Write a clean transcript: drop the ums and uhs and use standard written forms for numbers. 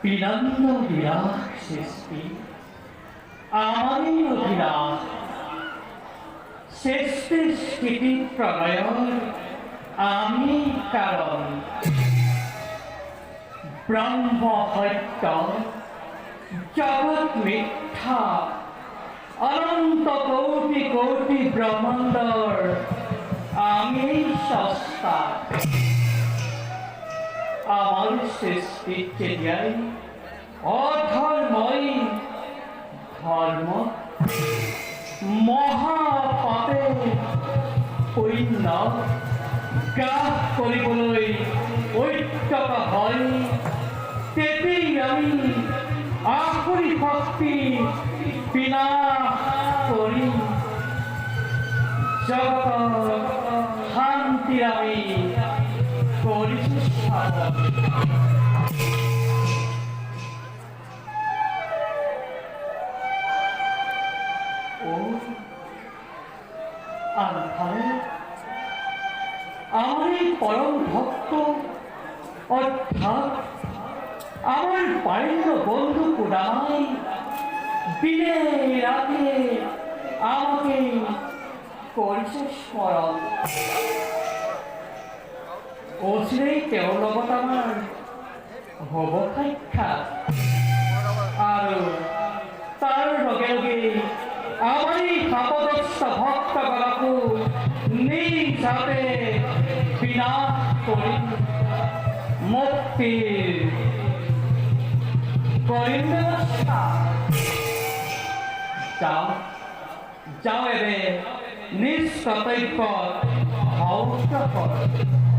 বিনন্দ বিরাট সৃষ্টি আমারই অভিলাষ সৃষ্টির স্থিতি প্রলয়র আমি কারণ ব্রহ্ম সত্য জগৎ মিথ্যা অনন্ত কোটি কোটি ব্রহ্মাণ্ডর আমি সস্তা আমার সৃষ্টির চেয়াই অধর্মই ধর্ম মহাপাপে পুণ্য গ্ৰাস কৰিবলৈ ঐক্যতা হয় তেতেই আমি আসুৰী শক্তি বিনাশ কৰি জগতৰ শান্তি আমি কৰিছো আনফালে আমার এই পরম ভক্ত অর্থাৎ আমার বাড়ির বন্ধু পুরামাই দিনে রাতে আমাকে করিছে স্মরণ অচিরেই তেওঁৰ লগত আমাৰ হ'ব সাক্ষাৎ আৰু তাৰ লগে লগে আমাৰ এই শাপগ্ৰস্ত ভক্তগণকো নিজ হাতে বিনাশ কৰি মুক্তিৰ কৰিম ব্যৱস্থা যাওঁ এবে নিজ কৰ্তব্যত ধৌত কৰ